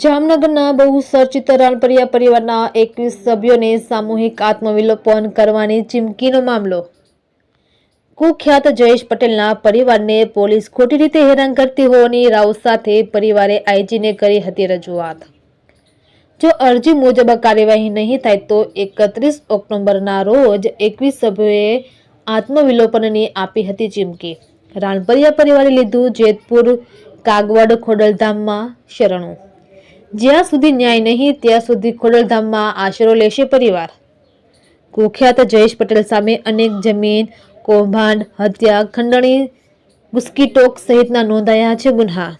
જામનગરના બહુચર્ચિત રાણપરિયા પરિવારના 21 સભ્યોને સામૂહિક આત્મવિલોપન કરવાની ચીમકીનો મામલો। કુખ્યાત જયેશ પટેલના પરિવારને પોલીસ ખોટી રીતે હેરાન કરતી હોવાની રાવ સાથે પરિવારે આઈજીને કરી હતી રજૂઆત। જો અરજી મુજબ કાર્યવાહી નહીં થાય તો 31 ઓક્ટોબરના રોજ 21 સભ્યોએ આત્મવિલોપનની આપી હતી ચીમકી। રાણપરિયા પરિવારે લીધું જેતપુર કાગવડ ખોડલધામમાં શરણું। જ્યાં સુધી ન્યાય નહીં ત્યાં સુધી ખોડલધામમાં આશરો લેશે પરિવાર। કુખ્યાત જયેશ પટેલ સામે અનેક જમીન કૌભાંડ, હત્યા, ખંડણી, ગુસ્કીટોક સહિતના નોંધાયા છે ગુન્હા।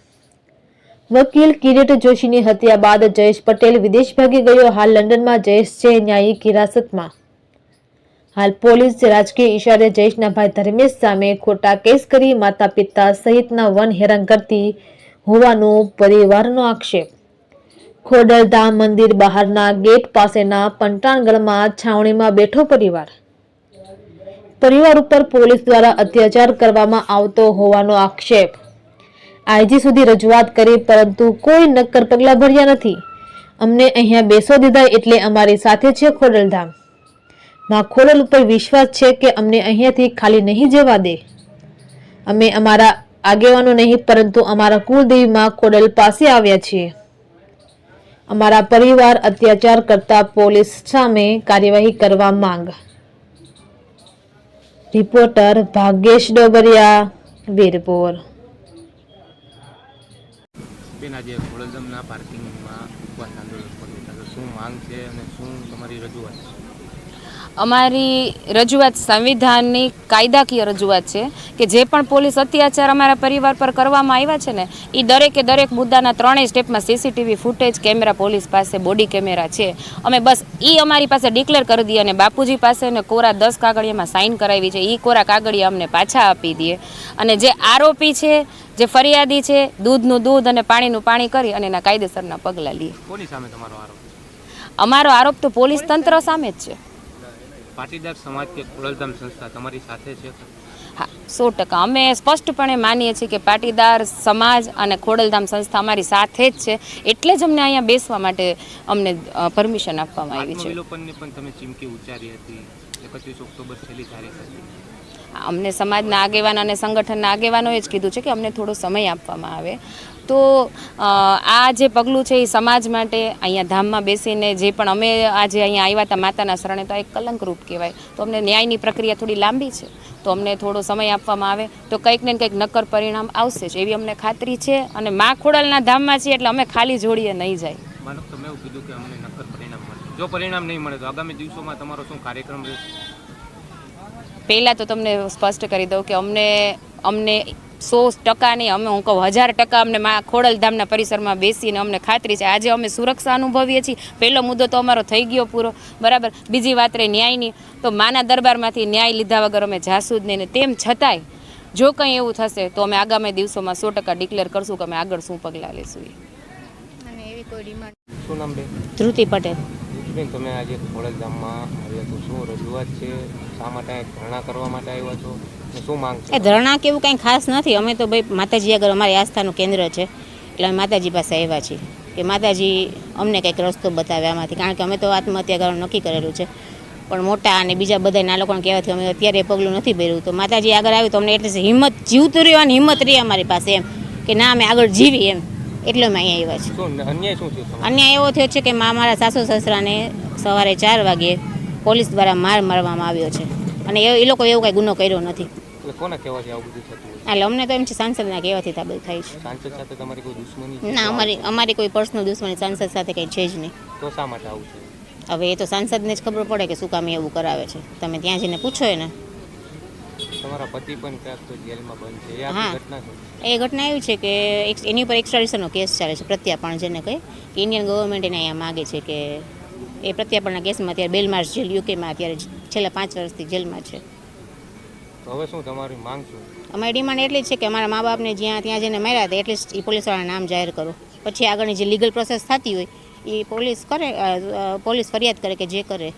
વકીલ કિરીટ જોશીની હત્યા બાદ જયેશ પટેલ વિદેશ ભાગી ગયો। હાલ લંડનમાં જયેશ છે ન્યાયિક હિરાસતમાં। હાલ પોલીસ રાજકીય ઇશારે જયેશના ભાઈ ધર્મેશ સામે ખોટા કેસ કરી માતા પિતા સહિતના વન હેરાન કરતી હોવાનો પરિવારનો આક્ષેપ। ખોડલધામ મંદિર બહારના ગેટ પાસેના પંટાણગઢમાં છાવણીમાં બેઠો પરિવાર ઉપર પોલીસ દ્વારા અત્યાચાર કરવામાં આવતો હોવાનો આક્ષેપ। આઈજી સુધી રજૂઆત કરી પરંતુ કોઈ નક્કર પગલાં ભર્યા નથી। અમને અહીંયા બેસો દીધા એટલે અમારી સાથે છે ખોડલધામ। માં ખોડલ ઉપર વિશ્વાસ છે કે અમને અહીંયાથી ખાલી નહીં જવા દે। અમે અમારા આગેવાનો નહીં પરંતુ અમારા કુળદેવી માં ખોડલ પાસે આવ્યા છીએ। અમારા પરિવાર અત્યાચાર કરતા પોલીસ સામે કાર્યવાહી કરવા માંગ। રિપોર્ટર ભાગ્યેશ ડોબરિયા, વીરપુર। બેન, આજે ખોડલધામના પાર્કિંગમાં ઉપવાસ આંદોલન કર્યું, શું માંગ છે અને શું તમારી રજૂઆત છે? અમારી રજૂઆત સંવિધાનની કાયદાકીય રજૂઆત છે કે જે પણ પોલીસ અત્યાચાર અમારા પરિવાર પર કરવામાં આવ્યા છે ને એ દરેક મુદ્દાના ત્રણેય સ્ટેપમાં સીસીટીવી ફૂટેજ કેમેરા પોલીસ પાસે બોડી કેમેરા છે। અમે બસ એ અમારી પાસે ડિક્લેર કરી દઈએ અને બાપુજી પાસે ને કોરા 10 કાગળિયામાં સાઇન કરાવી છે, એ કોરા કાગળિયા અમને પાછા આપી દઈએ અને જે આરોપી છે, જે ફરિયાદી છે, દૂધનું દૂધ અને પાણીનું પાણી કરી અને એના કાયદેસરના પગલાં લઈએ। કોની સામે તમારો આરોપ? અમારો આરોપ તો પોલીસ તંત્ર સામે જ છે। પાટીદાર સમાજ કે ખોડલધામ સંસ્થા તમારી સાથે છે? હા, 100%। અમે સ્પષ્ટપણે માનીએ છીએ કે પાટીદાર સમાજ અને ખોડલધામ સંસ્થા અમારી સાથે જ છે, એટલે જ અમને અહીંયા બેસવા માટે અમને પરમિશન આપવામાં આવી છે। આત્મવિલોપનની પણ તમે ચીમકી ઉચ્ચારી હતી, 31 ઓક્ટોબર છેલ્લી તારીખ હતી। અમને સમાજના આગેવાન અને સંગઠનના આગેવાનોએ જ કીધું છે કે અમને થોડો સમય આપવામાં આવે। તો આ જે પગલું છે એ સમાજ માટે અહીંયા ધામમાં બેસીને જે પણ અમે આજે અહીંયા આવ્યા હતા માતાના શરણે, તો એક કલંકરૂપ કહેવાય। તો અમને ન્યાયની પ્રક્રિયા થોડી લાંબી છે, તો અમને થોડો સમય આપવામાં આવે તો કંઈક ને કંઈક નક્કર પરિણામ આવશે જ એવી અમને ખાતરી છે। અને મા ખોડલના ધામમાં છીએ એટલે અમે ખાલી જોડીએ નહીં જાય। માનો તમે એવું કીધું કે અમને નક્કર પરિણામ મળશે, જો પરિણામ નહીં મળે તો આગામી દિવસોમાં તમારો શું કાર્યક્રમ રહેશે? પહેલાં તો તમને સ્પષ્ટ કરી દઉં કે અમને 100% નહીં, અમે હું કહું 1000% અમને મા ખોડલધામના પરિસરમાં બેસીને અમને ખાતરી છે। આજે અમે સુરક્ષા અનુભવીએ છીએ, પહેલો મુદ્દો તો અમારો થઈ ગયો પૂરો, બરાબર। બીજી વાત રહી ન્યાયની, તો માના દરબારમાંથી ન્યાય લીધા વગર અમે જાસૂદ નહીં ને તેમ છતાંય જો કંઈ એવું થશે તો અમે આગામી દિવસોમાં 100% ડિક્લેર કરશું કે અમે આગળ શું પગલાં લેશું। અને એવી કોઈ ડિમાન્ડ? શું નામ બેન? ધ્રુતિ પટેલ। બેન, તમે આજે ખોડલધામમાં આવ્યા છો, શું રજૂઆત છે? શા માટે ધરણા કરવા માટે આવ્યા છો? શું માંગ છે? એ ધરણા કેવું કંઈ ખાસ નથી, અમે તો ભાઈ માતાજી આગળ અમારી આસ્થાનું કેન્દ્ર છે એટલે અમે માતાજી પાસે આવ્યા છીએ કે માતાજી અમને કંઈક રસ્તો બતાવે આમાંથી, કારણ કે અમે તો આત્મહત્યા કરવાનું નક્કી કરેલું છે, પણ મોટા અને બીજા બધા ના લોકોને કહેવાથી અમે અત્યારે પગલું નથી ભર્યું। તો માતાજી આગળ આવ્યું તો અમને એટલે હિંમત, જીવતું રહેવાની હિંમત રહી અમારી પાસે એમ કે ના અમે આગળ જીવી એમ, એટલે અમે અહીંયા આવ્યા છીએ। અન્યાય શું થયો? અન્યાય એવો થયો છે કે મારા સાસુ સસરાને સવારે 4 વાગે પોલીસ દ્વારા મારવામાં આવ્યો છે અને એ લોકો એવું કંઈ ગુનો કર્યો નથી। કોના કહેવાથી આવું બધું થતું હોય? એટલે અમને તો એમ છે સાંસદના કહેવાથી આ બધું થાય છે। સાંસદ સાથે તમારી કોઈ દુશ્મની? ના, અમારી કોઈ પર્સનલ દુશ્મની સાંસદ સાથે કંઈ છે જ નહીં। તો શા માટે આવું છે? હવે એ તો સાંસદને જ ખબર પડે કે શું કામ એવું કરાવે છે, તમે ત્યાં જઈને પૂછો એને। તમારા પતિ પણ ક્યાંક તો જેલમાં બંધ છે, એ હા, આખી ઘટના છે? એ ઘટના એવી છે કે એની ઉપર એક્સ્ટ્રાડિશનનો કેસ ચાલે છે, પ્રત્યાર્પણ જેને કહે કે ઇન્ડિયન ગવર્મેન્ટ એને અહીંયા માગે છે કે એ પ્રત્યાર્પણના કેસમાં અત્યારે બેલમાર્સ જેલ યુકેમાં અત્યારે છેલ્લા 5 વર્ષથી જેલમાં છે। તો હવે શું તમારી માંગ શું? અમારી ડિમાન્ડ એટલી જ છે કે અમારા મા બાપને ત્યાં જઈને માર્યા હતા એટલીસ્ટ એ પોલીસવાળાના નામ જાહેર કરો, પછી આગળની જે લીગલ પ્રોસેસ થતી હોય એ પોલીસ ફરિયાદ કરે કે જે કરે।